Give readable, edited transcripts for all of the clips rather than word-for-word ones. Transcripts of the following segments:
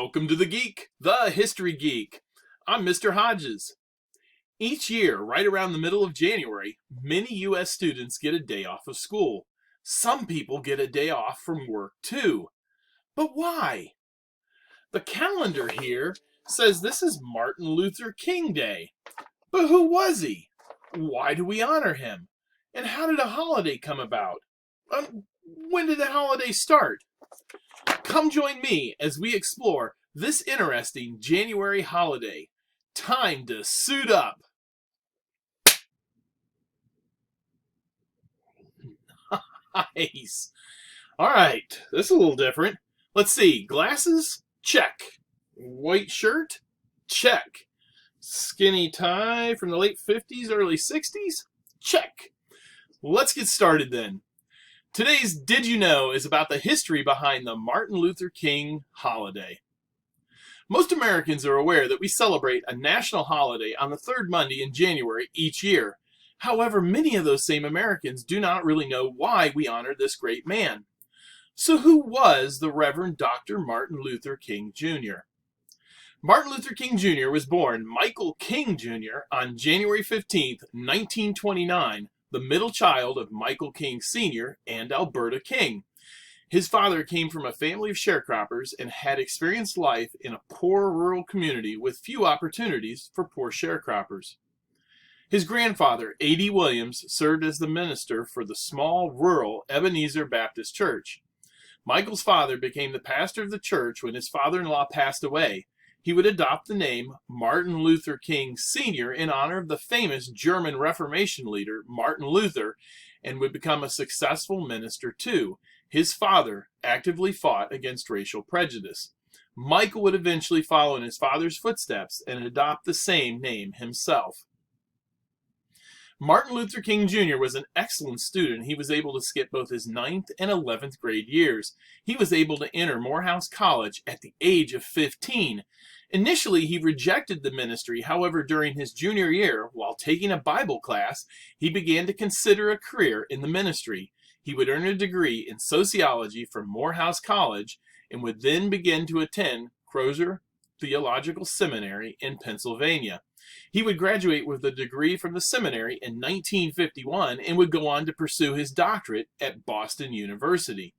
Welcome to the Geek, the History Geek. I'm Mr. Hodges. Each year, right around the middle of January, many U.S. students get a day off of school. Some people get a day off from work too. But why? The calendar here says this is Martin Luther King Day. But who was he? Why do we honor him? And how did a holiday come about? When did the holiday start? Come join me as we explore this interesting January holiday. Time to suit up. Nice. All right, this is a little different. Let's see. Glasses? Check. White shirt? Check. Skinny tie from the late 50s, early 60s? Check. Let's get started then. Today's Did You Know is about the history behind the Martin Luther King holiday. Most Americans are aware that we celebrate a national holiday on the third Monday in January each year. However, many of those same Americans do not really know why we honor this great man. So who was the Reverend Dr. Martin Luther King Jr.? Martin Luther King Jr. was born Michael King Jr. on January 15, 1929, the middle child of Michael King Sr. and Alberta King. His father came from a family of sharecroppers and had experienced life in a poor rural community with few opportunities for poor sharecroppers. His grandfather, A.D. Williams, served as the minister for the small rural Ebenezer Baptist Church. Michael's father became the pastor of the church when his father-in-law passed away. He would adopt the name Martin Luther King Sr. in honor of the famous German Reformation leader Martin Luther, and would become a successful minister too. His father actively fought against racial prejudice. Michael would eventually follow in his father's footsteps and adopt the same name himself. Martin Luther King Jr. was an excellent student. He was able to skip both his 9th and 11th grade years. He was able to enter Morehouse College at the age of 15. Initially, he rejected the ministry. However, during his junior year, while taking a Bible class, he began to consider a career in the ministry. He would earn a degree in sociology from Morehouse College and would then begin to attend Crozer Theological Seminary in Pennsylvania. He would graduate with a degree from the seminary in 1951 and would go on to pursue his doctorate at Boston University.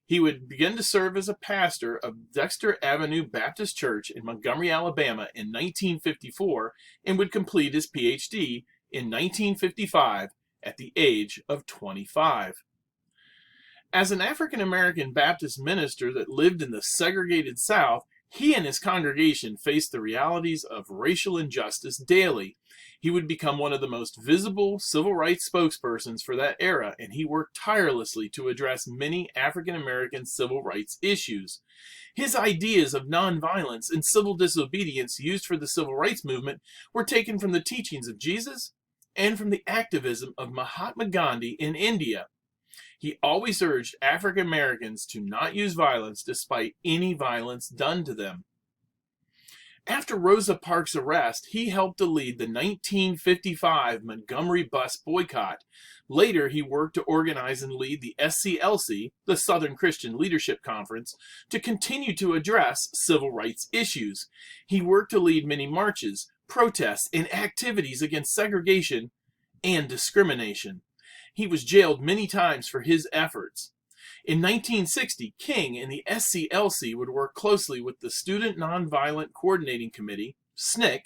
He would begin to serve as a pastor of Dexter Avenue Baptist Church in Montgomery, Alabama in 1954 and would complete his PhD in 1955 at the age of 25. As an African American Baptist minister that lived in the segregated South, he and his congregation faced the realities of racial injustice daily. He would become one of the most visible civil rights spokespersons for that era, and he worked tirelessly to address many African American civil rights issues. His ideas of nonviolence and civil disobedience used for the civil rights movement were taken from the teachings of Jesus and from the activism of Mahatma Gandhi in India. He always urged African Americans to not use violence despite any violence done to them. After Rosa Parks' arrest, he helped to lead the 1955 Montgomery bus boycott. Later, he worked to organize and lead the SCLC, the Southern Christian Leadership Conference, to continue to address civil rights issues. He worked to lead many marches, protests, and activities against segregation and discrimination. He was jailed many times for his efforts. In 1960, King and the SCLC would work closely with the Student Nonviolent Coordinating Committee, SNCC,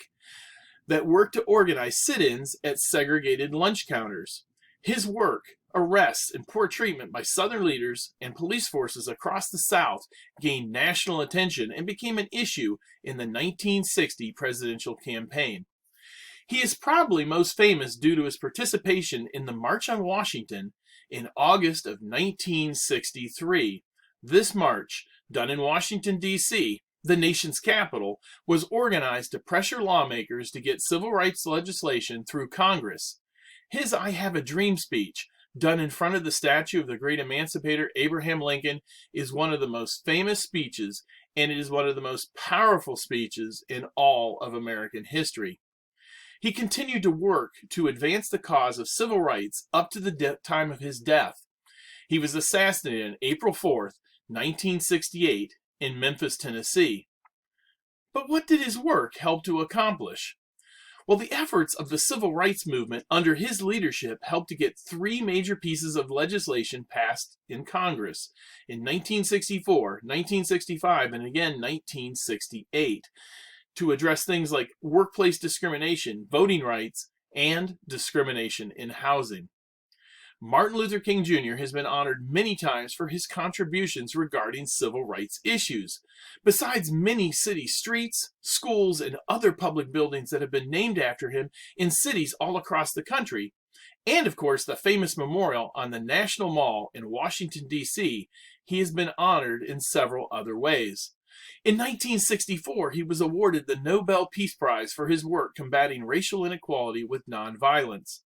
that worked to organize sit-ins at segregated lunch counters. His work, arrests, and poor treatment by Southern leaders and police forces across the South gained national attention and became an issue in the 1960 presidential campaign. He is probably most famous due to his participation in the March on Washington in August of 1963. This march, done in Washington, D.C., the nation's capital, was organized to pressure lawmakers to get civil rights legislation through Congress. His I Have a Dream speech, done in front of the statue of the great emancipator Abraham Lincoln, is one of the most famous speeches, and it is one of the most powerful speeches in all of American history. He continued to work to advance the cause of civil rights up to the time of his death. He was assassinated on April 4th, 1968, in Memphis, Tennessee. But what did his work help to accomplish? Well, the efforts of the civil rights movement under his leadership helped to get three major pieces of legislation passed in Congress in 1964, 1965, and again 1968 to address things like workplace discrimination, voting rights, and discrimination in housing. Martin Luther King Jr. has been honored many times for his contributions regarding civil rights issues. Besides many city streets, schools, and other public buildings that have been named after him in cities all across the country, and of course the famous memorial on the National Mall in Washington, D.C., he has been honored in several other ways. In 1964, he was awarded the Nobel Peace Prize for his work combating racial inequality with nonviolence.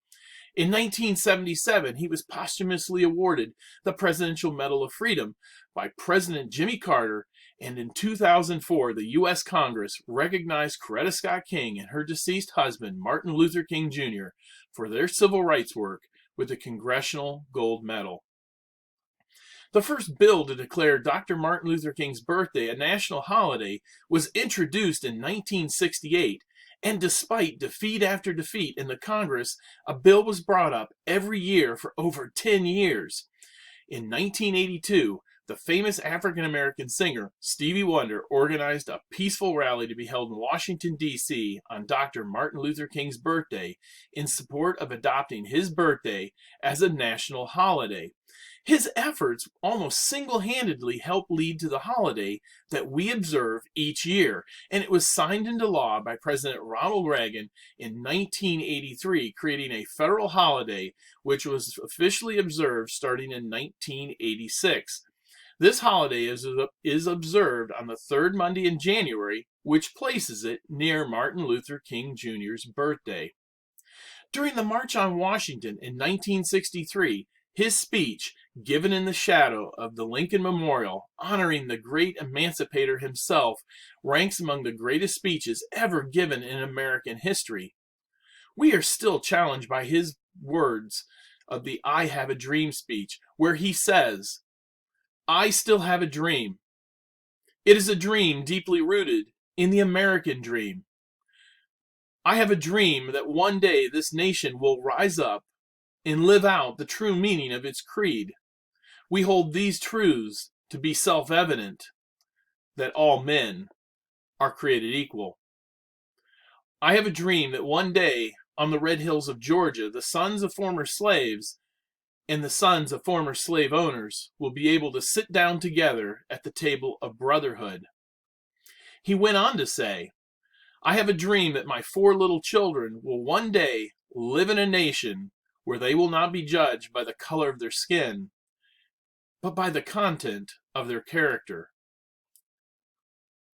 In 1977, he was posthumously awarded the Presidential Medal of Freedom by President Jimmy Carter, and in 2004, the U.S. Congress recognized Coretta Scott King and her deceased husband, Martin Luther King Jr., for their civil rights work with the Congressional Gold Medal. The first bill to declare Dr. Martin Luther King's birthday a national holiday was introduced in 1968, and despite defeat after defeat in the Congress, a bill was brought up every year for over 10 years. In 1982, the famous African-American singer Stevie Wonder organized a peaceful rally to be held in Washington, D.C. on Dr. Martin Luther King's birthday in support of adopting his birthday as a national holiday. His efforts almost single-handedly helped lead to the holiday that we observe each year, and it was signed into law by President Ronald Reagan in 1983, creating a federal holiday which was officially observed starting in 1986. This holiday is observed on the third Monday in January, which places it near Martin Luther King Jr.'s birthday. During the March on Washington in 1963, his speech, given in the shadow of the Lincoln Memorial, honoring the great emancipator himself, ranks among the greatest speeches ever given in American history. We are still challenged by his words of the I Have a Dream speech, where he says, "I still have a dream. It is a dream deeply rooted in the American dream. I have a dream that one day this nation will rise up and live out the true meaning of its creed. We hold these truths to be self-evident, that all men are created equal. I have a dream that one day on the red hills of Georgia, the sons of former slaves and the sons of former slave owners will be able to sit down together at the table of brotherhood." He went on to say, "I have a dream that my 4 little children will one day live in a nation where they will not be judged by the color of their skin, but by the content of their character."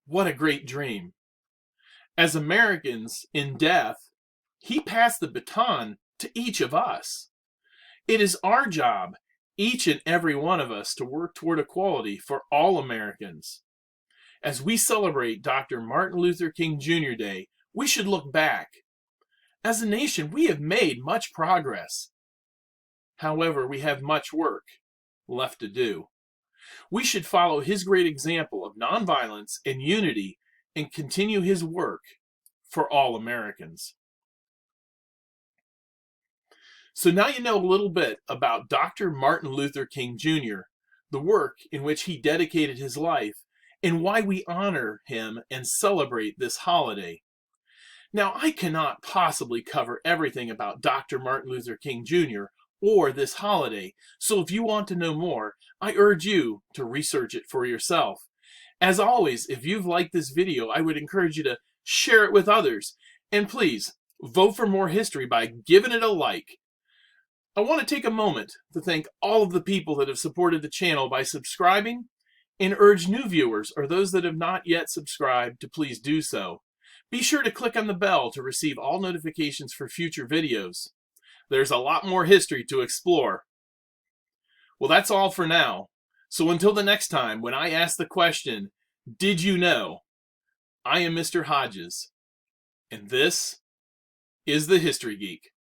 What a great dream. As Americans in death, he passed the baton to each of us. It is our job, each and every one of us, to work toward equality for all Americans. As we celebrate Dr. Martin Luther King Jr. Day, we should look back. As a nation, we have made much progress. However, we have much work left to do. We should follow his great example of nonviolence and unity and continue his work for all Americans. So now you know a little bit about Dr. Martin Luther King Jr., the work in which he dedicated his life, and why we honor him and celebrate this holiday. Now, I cannot possibly cover everything about Dr. Martin Luther King Jr. or this holiday, so if you want to know more, I urge you to research it for yourself. As always, if you've liked this video, I would encourage you to share it with others, and please vote for more history by giving it a like. I want to take a moment to thank all of the people that have supported the channel by subscribing, and urge new viewers or those that have not yet subscribed to please do so. Be sure to click on the bell to receive all notifications for future videos. There's a lot more history to explore. Well, that's all for now. So until the next time when I ask the question, did you know? I am Mr. Hodges, and this is the History Geek.